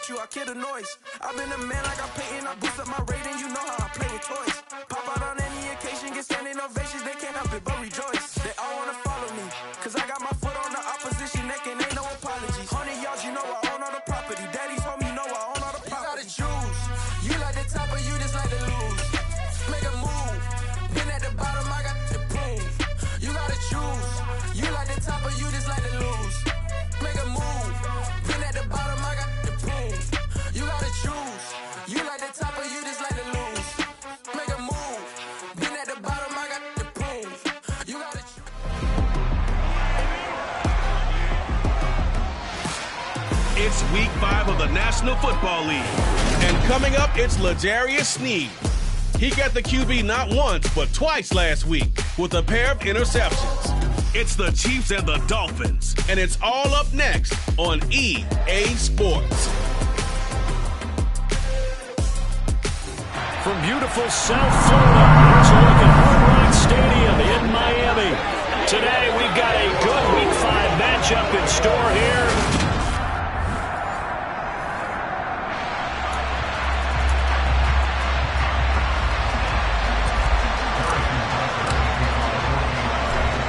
you, I kill the noise. I've been a man like I'm Peyton, I boost up my rating, you know how I play with toys. Pop out on any occasion, get standing ovations, they can't help it but rejoice. They all wanna follow me, cause I got my foot on the opposition neck and ain't no apologies. 100 yards, you know I own all the property. Daddy's home, you know I own all the property. You gotta choose, you like the top or you just like to lose. Make a move, been at the bottom, I got to prove. You gotta choose, you like the top or you just like to lose. Make a move, been at the bottom, I got to prove. You gotta choose, you like the top or you just like to lose. Make a move, been at the bottom, I got to prove. You gotta choose. It's week 5 of the National Football League. And coming up, it's L'Jarius Sneed. He got the QB not once, but twice last week with a pair of interceptions. It's the Chiefs and the Dolphins, and it's all up next on EA Sports. From beautiful South Florida, here's a look at Hard Rock Stadium in Miami. Today, we've got a good Week 5 matchup in store here.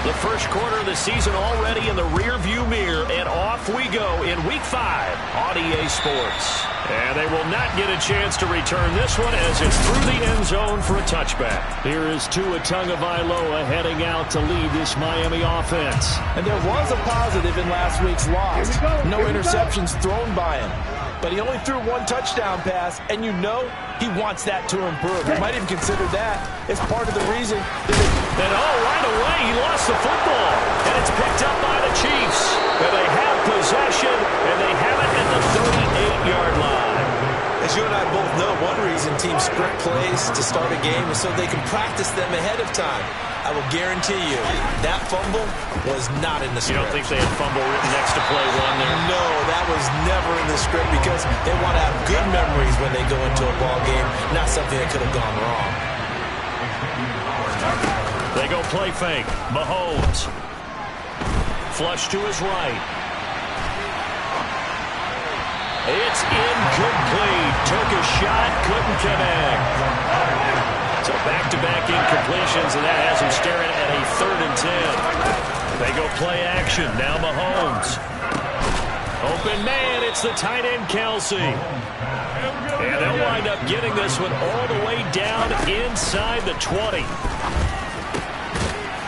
The first quarter of the season already in the rear-view mirror, and off we go in Week 5 on EA Sports. And they will not get a chance to return this one as it's through the end zone for a touchback. Here is Tua Tagovailoa heading out to lead this Miami offense. And there was a positive in last week's loss. No interceptions thrown by him. But he only threw one touchdown pass, and you know he wants that to improve. He might even consider that as part of the reason that And right away, he lost the football. And it's picked up by the Chiefs. And they have possession, and they have it at the 38-yard line. As you and I both know, one reason teams script plays to start a game is so they can practice them ahead of time. I will guarantee you that fumble was not in the script. You don't think they had fumble written next to play one there? No, that was never in the script because they want to have good memories when they go into a ball game, not something that could have gone wrong. They go play fake. Mahomes. Flush to his right. It's incomplete. Took a shot, couldn't connect. So back-to-back incompletions, and that has him staring at a 3rd and 10. They go play action. Now Mahomes. Open man, it's the tight end Kelsey. And they'll wind up getting this one all the way down inside the 20.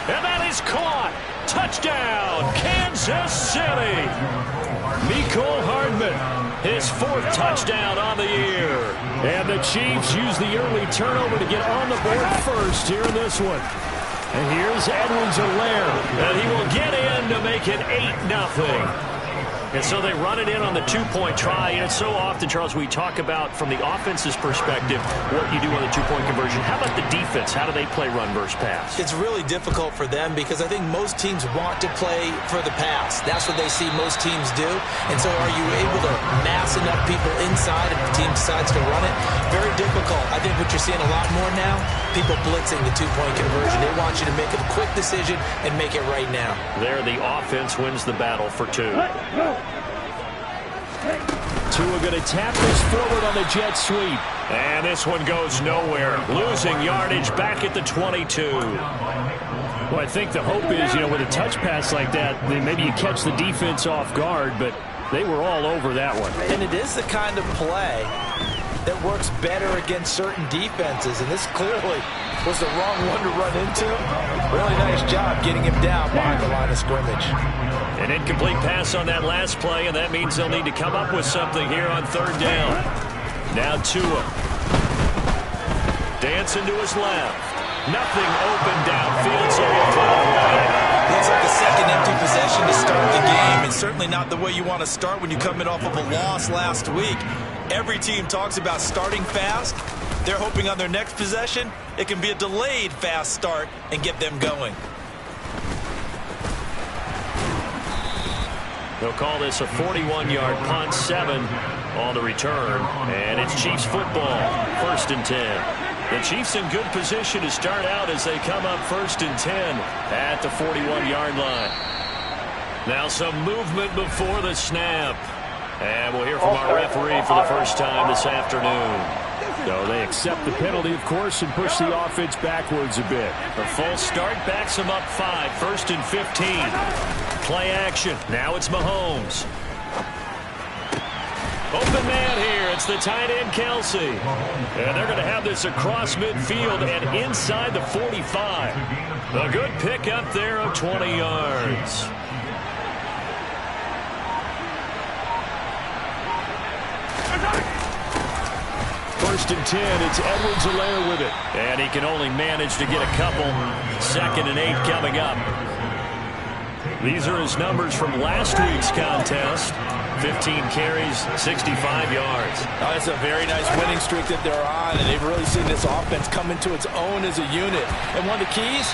And that is caught. Touchdown, Kansas City. Mecole Hardman, his 4th touchdown on the year. And the Chiefs use the early turnover to get on the board first here in this one. And here's Edwards-Helaire. And he will get in to make it 8-0. And so they run it in on the 2-point try. And it's so often, Charles, we talk about from the offense's perspective what you do on the 2-point conversion. How about the defense? How do they play run versus pass? It's really difficult for them because I think most teams want to play for the pass. That's what they see most teams do. And so are you able to mass enough people inside if the team decides to run it? Very difficult. I think what you're seeing a lot more now, people blitzing the 2-point conversion. They want you to make a quick decision and make it right now. There, the offense wins the battle for 2. Tua going to tap this forward on the jet sweep. And this one goes nowhere. Losing yardage back at the 22. Well, I think the hope is, with a touch pass like that, then maybe you catch the defense off guard, but they were all over that one. And it is the kind of play that works better against certain defenses, and this clearly was the wrong one to run into. Really nice job getting him down behind the line of scrimmage. An incomplete pass on that last play, and that means they'll need to come up with something here on 3rd down. Now Tua. Dancing to his left. Nothing open downfield, so he'll follow right. Looks like a second empty possession to start the game, and certainly not the way you want to start when you come in off of a loss last week. Every team talks about starting fast. They're hoping on their next possession, it can be a delayed fast start and get them going. They'll call this a 41-yard punt, 7 on the return, and it's Chiefs football, 1st and 10. The Chiefs in good position to start out as they come up 1st and 10 at the 41-yard line. Now some movement before the snap. And we'll hear from our referee for the first time this afternoon. So they accept the penalty, of course, and push the offense backwards a bit. The full start backs them up 5, 1st and 15. Play action. Now it's Mahomes. Open man here. It's the tight end, Kelce. And they're going to have this across midfield and inside the 45. A good pickup there of 20 yards. First and 10, it's Edwards-Helaire with it. And he can only manage to get a couple. 2nd and 8 coming up. These are his numbers from last week's contest. 15 carries, 65 yards. Oh, it's a very nice winning streak that they're on, and they've really seen this offense come into its own as a unit. And one of the keys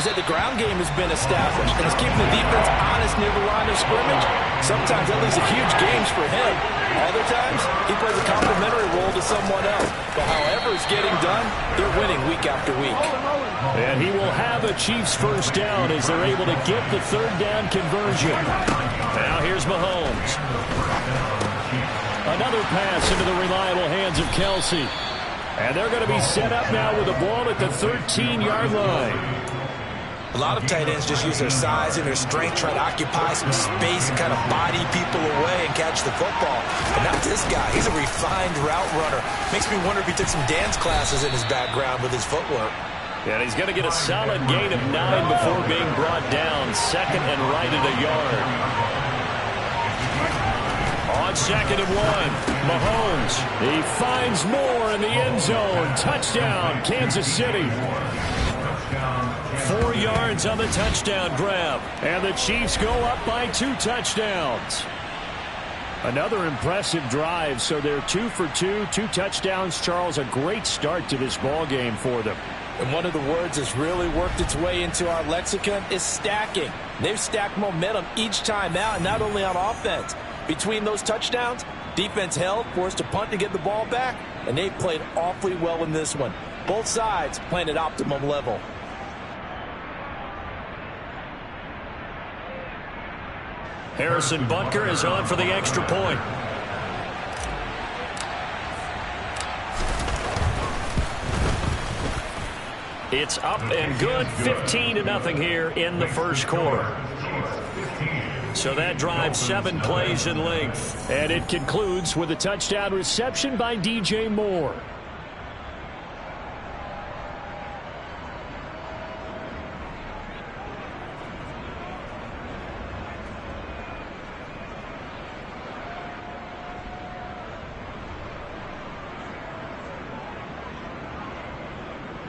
is that the ground game has been established, and it's keeping the defense honest near the line of scrimmage. Sometimes that leads to huge games for him. Other times, he plays a complementary role to someone else. But however it's getting done, they're winning week after week. And he will have a Chiefs first down as they're able to get the 3rd down conversion. Now here's Mahomes. Another pass into the reliable hands of Kelce. And they're going to be set up now with the ball at the 13-yard line. A lot of tight ends just use their size and their strength, try to occupy some space and kind of body people away and catch the football. But not this guy. He's a refined route runner. Makes me wonder if he took some dance classes in his background with his footwork. And he's going to get a solid gain of 9 before being brought down. 2nd and right at a yard. On 2nd and 1, Mahomes. He finds Moore in the end zone. Touchdown, Kansas City. 4 yards on the touchdown grab. And the Chiefs go up by 2 touchdowns. Another impressive drive, so they're 2 for 2, 2 touchdowns. Charles, a great start to this ball game for them. And one of the words that's really worked its way into our lexicon is stacking. They've stacked momentum each time out, not only on offense. Between those touchdowns, defense held, forced to punt to get the ball back, and they played awfully well in this one. Both sides playing at optimum level. Harrison Butker is on for the extra point. It's up and good, 15-0 here in the first quarter. So that drives 7 plays in length. And it concludes with a touchdown reception by DJ Moore.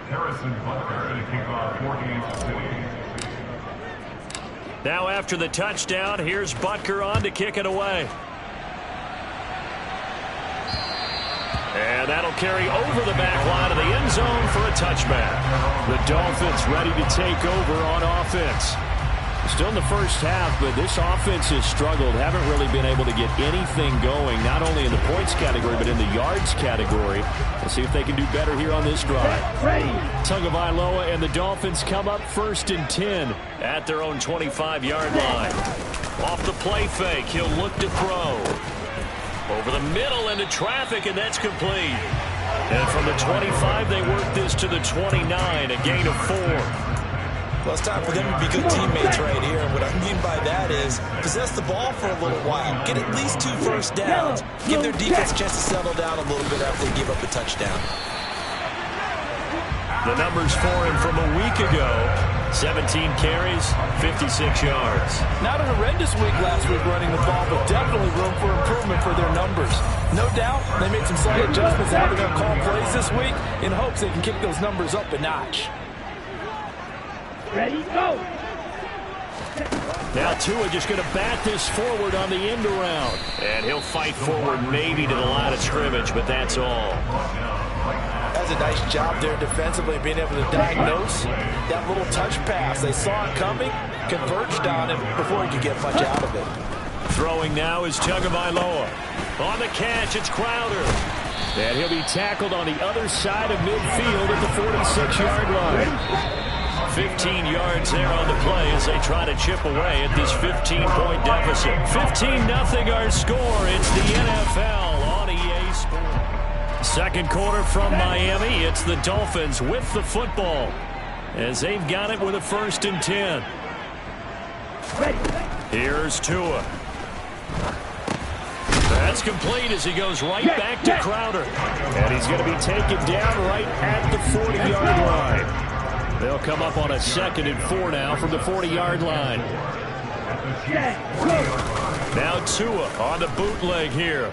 Harrison Butker to kick off for Kansas City. Now after the touchdown, here's Butker on to kick it away. And that'll carry over the back line of the end zone for a touchback. The Dolphins ready to take over on offense. Still in the first half, but this offense has struggled. Haven't really been able to get anything going, not only in the points category, but in the yards category. We'll see if they can do better here on this drive. Tagovailoa and the Dolphins come up 1st and 10 at their own 25-yard line. Off the play fake, he'll look to throw. Over the middle into traffic, and that's complete. And from the 25, they work this to the 29, a gain of 4. Well, it's time for them to be good teammates right here. And what I mean by that is possess the ball for a little while. Get at least 2 first downs. Give their defense a chance to settle down a little bit after they give up a touchdown. The numbers for him from a week ago. 17 carries, 56 yards. Not a horrendous week last week running the ball, but definitely room for improvement for their numbers. No doubt they made some slight adjustments how they're going to call plays this week in hopes they can kick those numbers up a notch. Ready, go! Now Tua just going to bat this forward on the end around. And he'll fight forward maybe to the line of scrimmage, but that's all. That's a nice job there defensively, being able to diagnose that little touch pass. They saw it coming, converged on him before he could get much out of it. Throwing now is Tagovailoa. On the catch, it's Crowder. And he'll be tackled on the other side of midfield at the 46-yard line. 15 yards there on the play as they try to chip away at this 15-point deficit. 15-0 our score. It's the NFL on EA Sports. Second quarter from Miami. It's the Dolphins with the football as they've got it with a 1st and 10. Here's Tua. That's complete as he goes right back to Crowder. And he's going to be taken down right at the 40-yard line. They'll come up on a 2nd and 4 now from the 40-yard line. Now Tua on the bootleg here.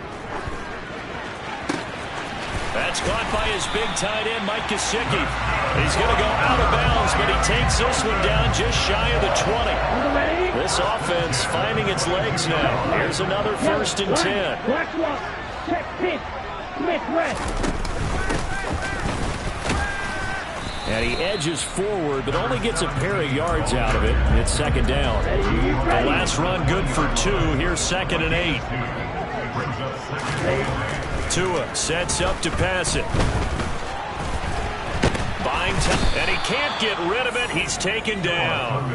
That's caught by his big tight end, Mike Gesicki. He's going to go out of bounds, but he takes this one down just shy of the 20. This offense finding its legs now. Here's another 1st and 10. And he edges forward, but only gets a pair of yards out of it. It's 2nd down. The last run good for 2. Here's 2nd and 8. Tua sets up to pass it. Buying time, and he can't get rid of it. He's taken down.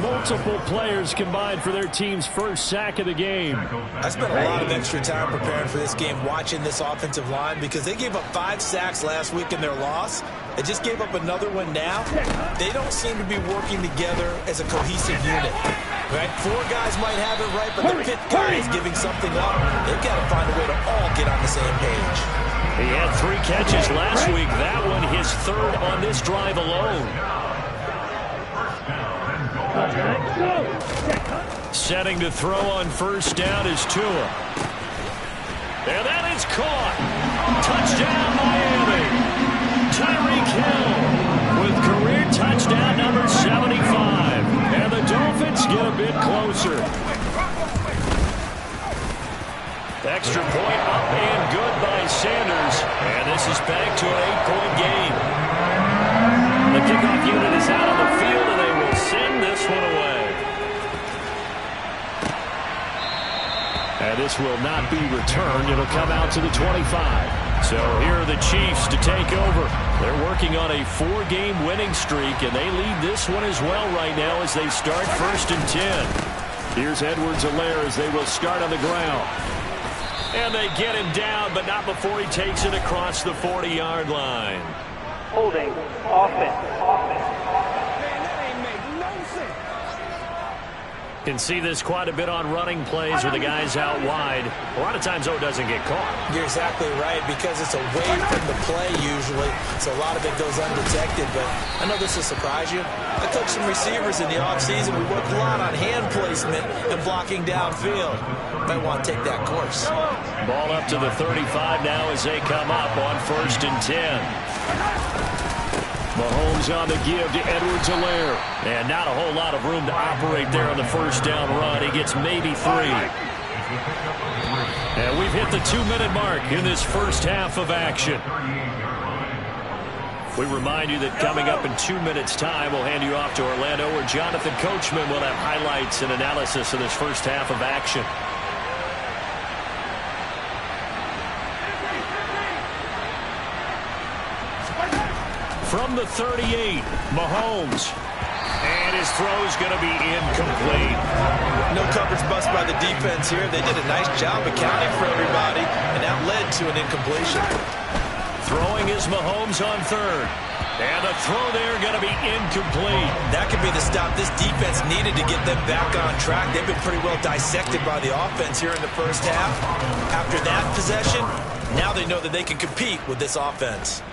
Multiple players combined for their team's first sack of the game. I spent a lot of extra time preparing for this game watching this offensive line because they gave up 5 sacks last week in their loss. They just gave up another one now. They don't seem to be working together as a cohesive unit. Right? 4 guys might have it right, but the 5th guy is giving something up. They've got to find a way to all get on the same page. He had 3 catches last week. That one his 3rd on this drive alone. Setting to throw on 1st down is Tua. And that is caught. Touchdown Miami. Tyreek Hill with career touchdown number 75. And the Dolphins get a bit closer. Extra point up and good by Sanders. And this is back to an 8-point game. The kickoff unit is out on the field, and they will send this one away. And this will not be returned. It'll come out to the 25. So here are the Chiefs to take over. They're working on a 4-game winning streak, and they lead this one as well right now as they start 1st and 10. Here's Edwards-Helaire as they will start on the ground. And they get him down, but not before he takes it across the 40-yard line. Holding, offense. Can see this quite a bit on running plays with the guys out wide. A lot of times, though, it doesn't get caught. You're exactly right, because it's away from the play usually, so a lot of it goes undetected. But I know this will surprise you. I coached some receivers in the offseason. We worked a lot on hand placement and blocking downfield. Might want to take that course. Ball up to the 35 now as they come up on 1st and 10. Mahomes on the give to Edwards-Helaire. And not a whole lot of room to operate there on the 1st down run. He gets maybe 3. And we've hit the 2-minute mark in this first half of action. We remind you that coming up in 2 minutes' time, we'll hand you off to Orlando, where Jonathan Coachman will have highlights and analysis of this first half of action. From the 38, Mahomes. And his throw's going to be incomplete. No coverage bust by the defense here. They did a nice job accounting for everybody, and that led to an incompletion. Throwing is Mahomes on 3rd. And the throw there going to be incomplete. That could be the stop this defense needed to get them back on track. They've been pretty well dissected by the offense here in the first half. After that possession, now they know that they can compete with this offense.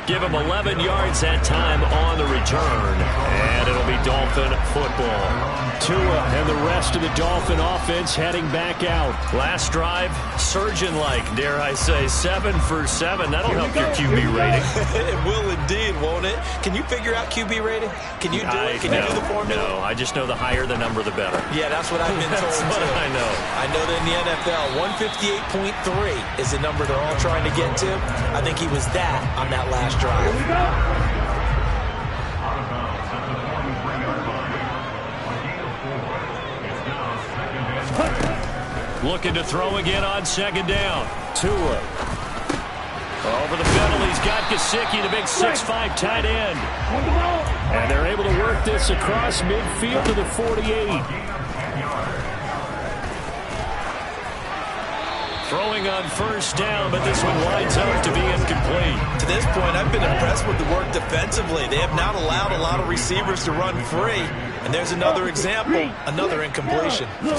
Give him 11 yards that time on the return. And it'll be Dolphin football. Tua and the rest of the Dolphin offense heading back out. Last drive, surgeon-like, dare I say. 7 for 7. That'll help your QB rating. It will indeed, won't it? Can you figure out QB rating? Can you do it? Can you do the formula? No, I just know the higher the number, the better. Yeah, that's what I've been told, That's what I know. I know that in the NFL, 158.3 is the number they're all trying to get to. I think he was that on that last drive. Looking to throw again on 2nd down. Tua Over the middle, he's got Gesicki, the big 6'5" tight end. And they're able to work this across midfield to the 48. Throwing on first down, but this one winds up to be incomplete. To this point, I've been impressed with the work defensively. They have not allowed a lot of receivers to run free. And there's another example, another incompletion. They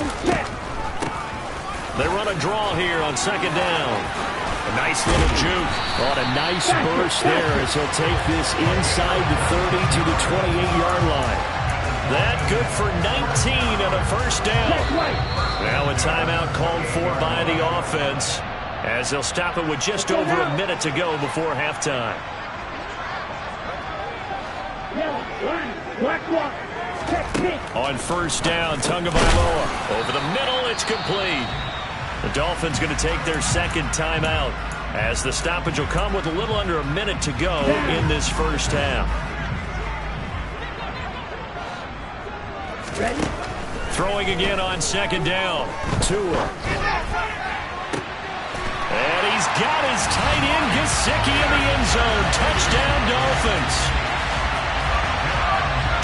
run a draw here on second down. A nice little juke. On a nice burst there as he'll take this inside the 30 to the 28-yard line. That good for 19 and a first down. Now a timeout called for by the offense as they'll stop it with just over a minute to go before halftime. On first down, Tagovailoa. Over the middle, it's complete. The Dolphins going to take their second timeout as the stoppage will come with a little under a minute to go in this first half. Ready? Throwing again on second down. Tua. And he's got his tight end Gesicki in the end zone. Touchdown Dolphins.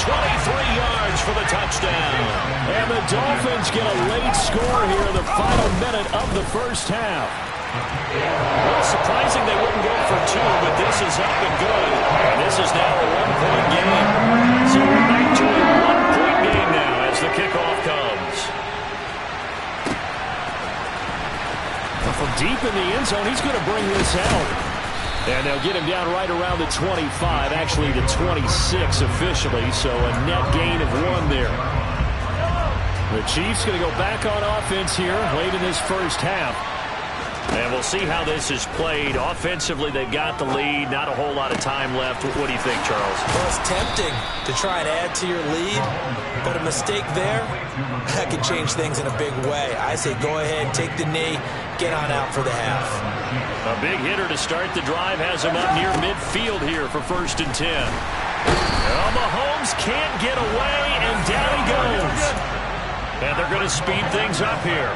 23 yards for the touchdown. And the Dolphins get a late score here in the final minute of the first half. Well, surprising they wouldn't go for two, but this is up and good. And this is now a one-point game. So we're back to a one-point game now as the kickoff comes. Well, from deep in the end zone, he's going to bring this out. And they'll get him down right around the 25, actually the 26 officially, so a net gain of 1 there. The Chiefs going to go back on offense here late in this first half. And we'll see how this is played. Offensively, they've got the lead. Not a whole lot of time left. What do you think, Charles? Well, it's tempting to try and add to your lead, but a mistake there, that could change things in a big way. I say go ahead, take the knee, get on out for the half. A big hitter to start the drive has him up near midfield here for 1st and 10. Well, Mahomes can't get away, and down he goes. And they're going to speed things up here.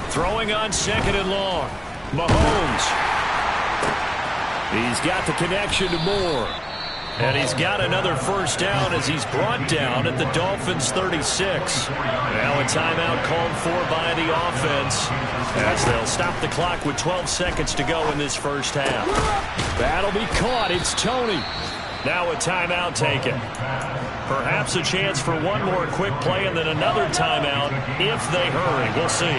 Throwing on second and long. Mahomes. He's got the connection to Moore. And he's got another first down as he's brought down at the Dolphins' 36. Now a timeout called for by the offense as they'll stop the clock with 12 seconds to go in this first half. That'll be caught. It's Tony. Now a timeout taken. Perhaps a chance for one more quick play and then another timeout if they hurry. We'll see.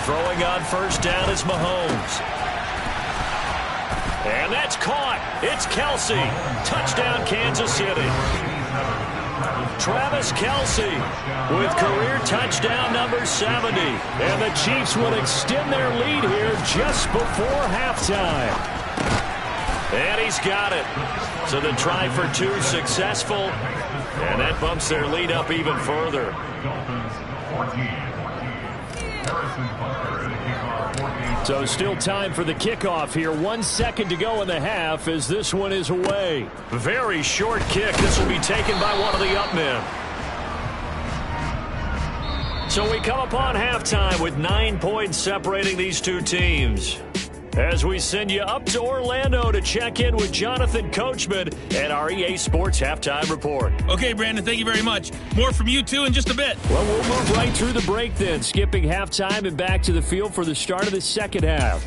Throwing on first down is Mahomes. And that's caught. It's Kelce. Touchdown, Kansas City. Travis Kelce with career touchdown number 70. And the Chiefs will extend their lead here just before halftime. And he's got it. So the try for two successful. And that bumps their lead up even further. So still time for the kickoff here. 1 second to go in the half as this one is away. Very short kick. This will be taken by one of the up men. So we come upon halftime with 9 points separating these two teams. As we send you up to Orlando to check in with Jonathan Coachman and our EA Sports Halftime Report. Okay, Brandon, thank you very much. More from you, too, in just a bit. Well, we'll move right through the break then, skipping halftime and back to the field for the start of the second half.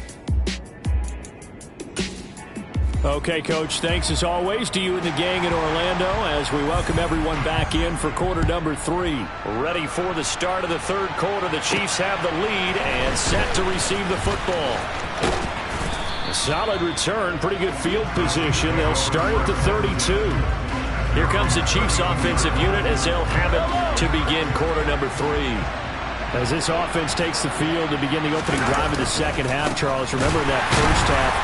Okay, Coach, thanks as always to you and the gang in Orlando as we welcome everyone back in for quarter number 3. Ready for the start of the third quarter. The Chiefs have the lead and set to receive the football. A solid return, pretty good field position. They'll start at the 32. Here comes the Chiefs offensive unit as they'll have it to begin quarter number 3. As this offense takes the field to begin the opening drive of the second half, Charles, remember that first half,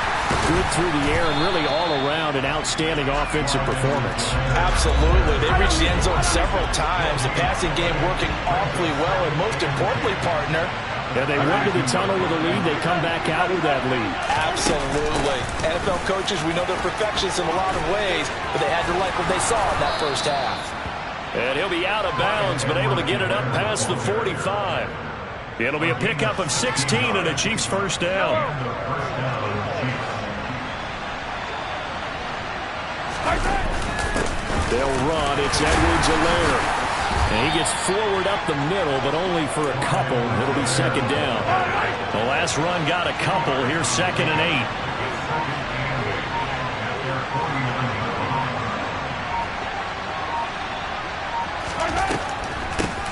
good through the air and really all around an outstanding offensive performance. Absolutely. They reached the end zone several times. The passing game working awfully well, and most importantly, partner, yeah, they went to the tunnel with a lead. They come back out with that lead. Absolutely. NFL coaches, we know they're perfectionists in a lot of ways, but they had to like what they saw in that first half. And he'll be out of bounds, but able to get it up past the 45. It'll be a pickup of 16 and a Chiefs first down. They'll run. It's Edwards-Helaire. And he gets forward up the middle, but only for a couple. It'll be second down. The last run got a couple. Here's 2nd and 8.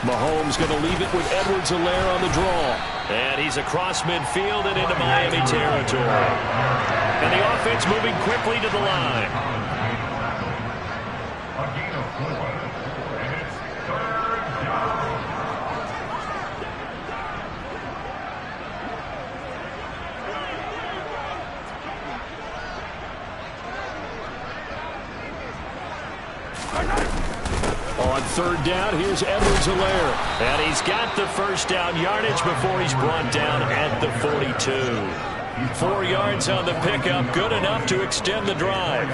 Mahomes going to leave it with Edwards-Helaire on the draw. And he's across midfield and into Miami territory. And the offense moving quickly to the line. A gain of 4. And it's 3rd down. On 3rd down, here's Edwards-Helaire. And he's got the first down yardage before he's brought down at the 42. 4 yards on the pickup, good enough to extend the drive.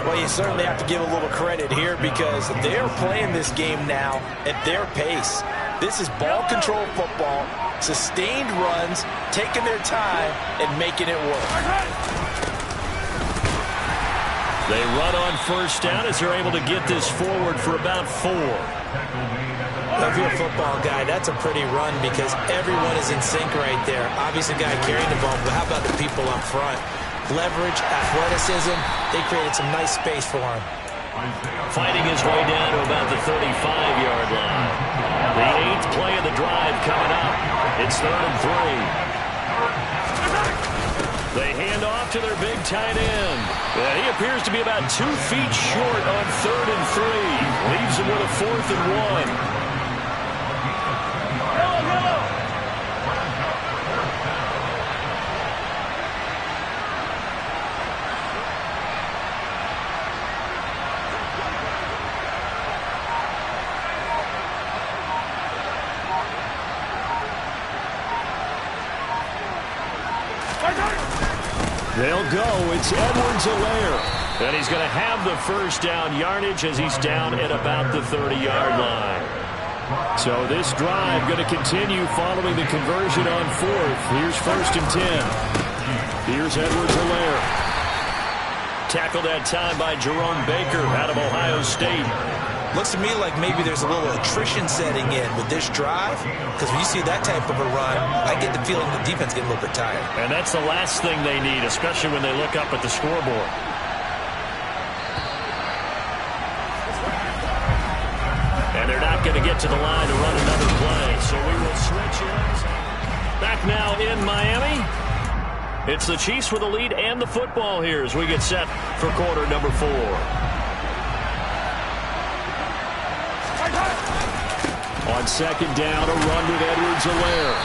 Well, you certainly have to give a little credit here because they're playing this game now at their pace. This is ball control football, sustained runs, taking their time, and making it work. They run on first down as they're able to get this forward for about 4. If you're a football guy, that's a pretty run because everyone is in sync right there. Obviously, the guy carrying the ball, but how about the people up front? Leverage, athleticism, they created some nice space for him. Fighting his way down to about the 35-yard line. The 8th play of the drive coming up. It's 3rd and 3. They hand off to their big tight end. He appears to be about 2 feet short on 3rd and 3. Leaves him with a 4th and 1. They'll go. It's Edwards-Helaire. And he's going to have the first down yardage as he's down at about the 30-yard line. So this drive going to continue following the conversion on 4th. Here's 1st and 10. Here's Edwards-Helaire. Tackled that time by Jerome Baker out of Ohio State. Looks to me like maybe there's a little attrition setting in with this drive because when you see that type of a run, I get the feeling the defense getting a little bit tired. And that's the last thing they need, especially when they look up at the scoreboard. And they're not going to get to the line to run another play, so we will switch it. Back now in Miami. It's the Chiefs with the lead and the football here as we get set for quarter number 4. On 2nd down, a run with Edwards-Helaire.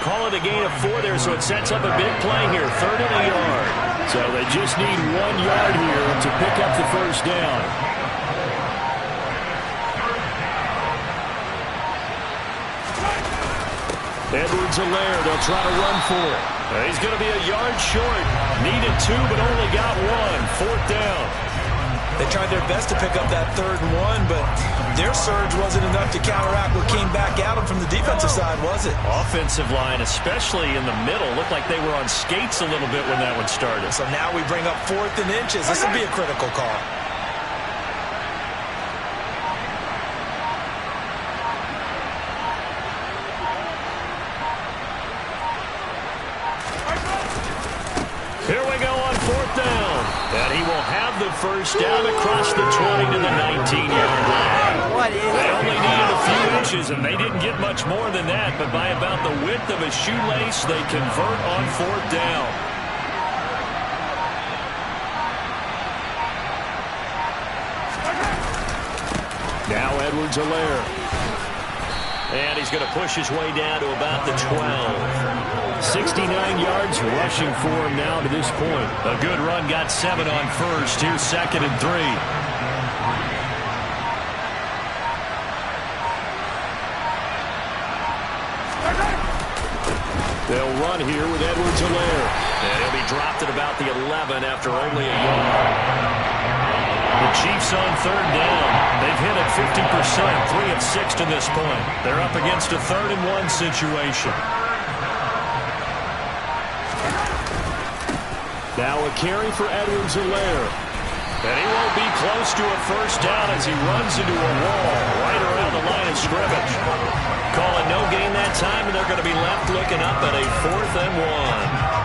Call it a gain of 4 there, so it sets up a big play here. 3rd and a yard. So they just need 1 yard here to pick up the first down. Edwards-Helaire, they'll try to run for it. He's going to be a yard short. Needed 2, but only got 1. 4th down. They tried their best to pick up that 3rd and 1, but their surge wasn't enough to counteract what came back at them from the defensive side, was it? Offensive line, especially in the middle, looked like they were on skates a little bit when that one started. So now we bring up 4th and inches. This will be a critical call. Here we go on 4th down. And he will have the first down across the 20 to the 19-yard line. They only needed a few inches, and they didn't get much more than that. But by about the width of a shoelace, they convert on 4th down. Now Edwards-Helaire. And he's going to push his way down to about the 12. 69 yards rushing for him now to this point. A good run, got 7 on first. Here's 2nd and 3. They'll run here with Edwards-Helaire. And he'll be dropped at about the 11 after only a yard. The Chiefs on third down. They've hit it 50%, 3 of 6 to this point. They're up against a 3rd-and-1 situation. Now a carry for Edwards-Helaire. And he won't be close to a first down as he runs into a wall right around the line of scrimmage. Calling no gain that time, and they're going to be left looking up at a 4th and 1.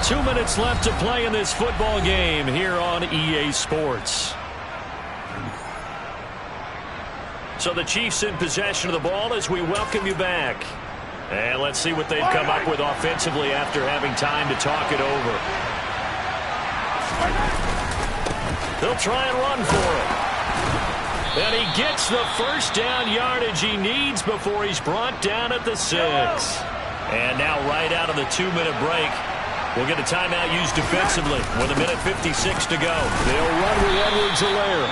2 minutes left to play in this football game here on EA Sports. So the Chiefs in possession of the ball as we welcome you back. And let's see what they've come up with offensively after having time to talk it over. They'll try and run for it. And he gets the first down yardage he needs before he's brought down at the 6. And now right out of the 2-minute break, we'll get a timeout used defensively with 1:56 to go. They'll run with Edwards-Helaire.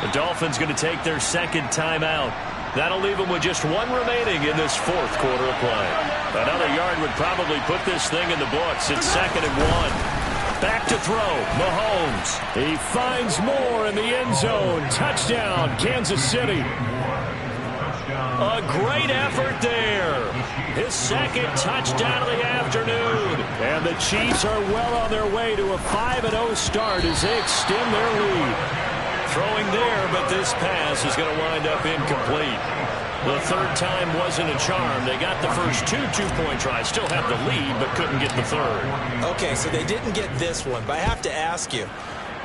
The Dolphins going to take their 2nd timeout. That'll leave them with just 1 remaining in this 4th quarter of play. Another yard would probably put this thing in the books. It's 2nd and 1. Back to throw, Mahomes. He finds Moore in the end zone. Touchdown, Kansas City. A great effort there. His 2nd touchdown of the afternoon. And the Chiefs are well on their way to a 5-0 start as they extend their lead. Throwing there, but this pass is going to wind up incomplete. The 3rd time wasn't a charm. They got the first 2 two-point tries. Still have the lead, but couldn't get the 3rd. Okay, so they didn't get this one, but I have to ask you,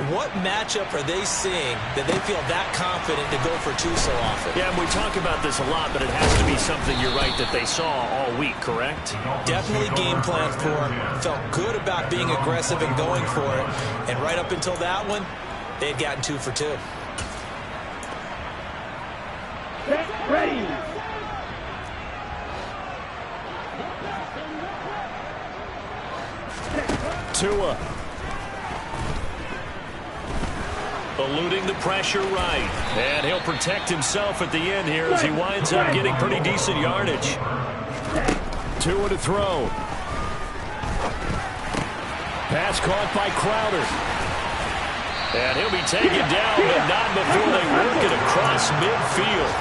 what matchup are they seeing that they feel that confident to go for 2 so often? Yeah, and we talk about this a lot, but it has to be something, you're right, that they saw all week, correct? Definitely game plan for them. Felt good about being aggressive and going for it. And right up until that one, they had gotten 2 for 2. Get ready. Tua. Eluding the pressure right. And he'll protect himself at the end here as he winds up getting pretty decent yardage. Tua to throw. Pass caught by Crowder. And he'll be taken down, but not before they work it across midfield.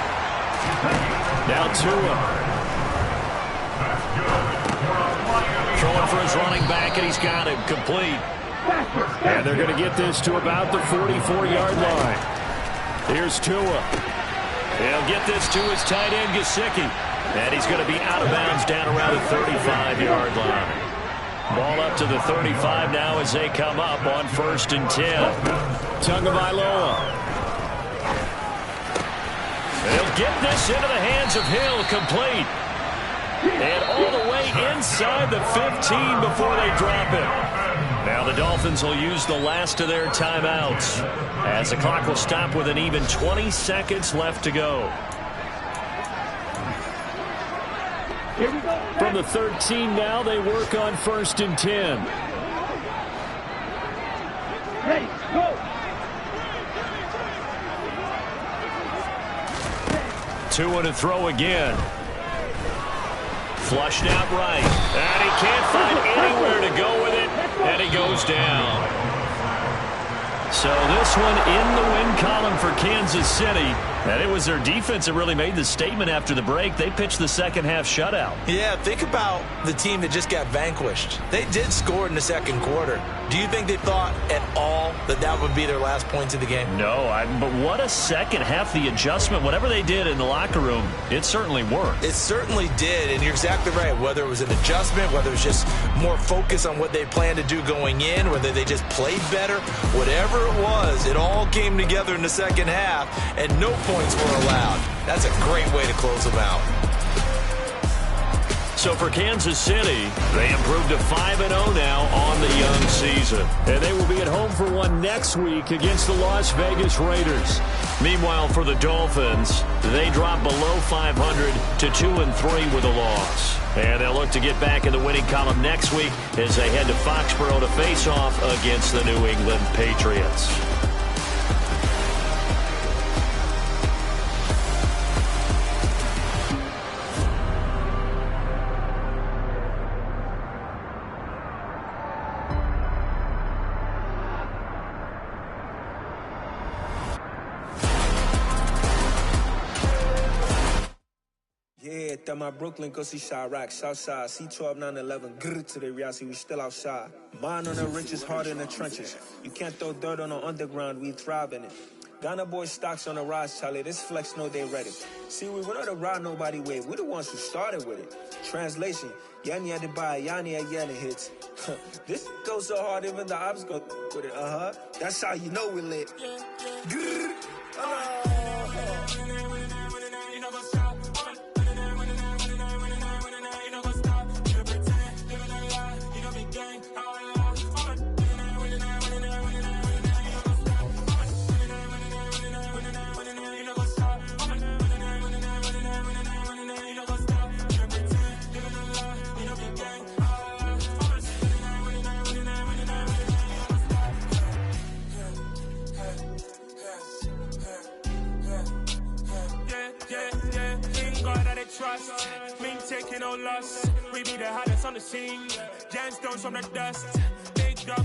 Now Tua. Throwing for his running back, and he's got him complete. And they're going to get this to about the 44-yard line. Here's Tua. He'll get this to his tight end, Gesicki. And he's going to be out of bounds down around the 35-yard line. Ball up to the 35 now as they come up on 1st and 10. Tagovailoa. They'll get this into the hands of Hill, complete. And all the way inside the 15 before they drop it. Now the Dolphins will use the last of their timeouts as the clock will stop with an even 20 seconds left to go. From the 13 now, they work on 1st and 10. Ready, go. Tua to throw again. Flushed out right. And he can't find anywhere to go with it. And he goes down. So this one in the win column for Kansas City. And it was their defense that really made the statement after the break. They pitched the second half shutout. Yeah, think about the team that just got vanquished. They did score in the 2nd quarter. Do you think they thought at all that that would be their last points of the game? No, but what a second half. The adjustment, whatever they did in the locker room, it certainly worked. It certainly did, and you're exactly right. Whether it was an adjustment, whether it was just more focus on what they planned to do going in, whether they just played better, whatever it was, it all came together in the second half, and no points were allowed. That's a great way to close them out. So for Kansas City, they improved to 5-0 now on the young season. And they will be at home for one next week against the Las Vegas Raiders. Meanwhile, for the Dolphins, they drop below 500 to 2-3 with a loss. And they'll look to get back in the winning column next week as they head to Foxborough to face off against the New England Patriots. picked up my Brooklyn, go see Chirac, Southside, C12, 911, grrr to the Riasi, we still outside. Mine on the richest, heart in the trenches. You can't throw dirt on the underground, we thrive in it. Ghana boy stocks on the rise, Charlie, this flex know they ready. See, we were not to ride nobody with, we the ones who started with it. Translation, Yanni had to buy, Yanni had Yanni hits. This goes so hard, even the ops go with it, That's how you know we lit. Grrr, Trust, me taking no loss. We be the hottest on the scene. Gemstones from the dust.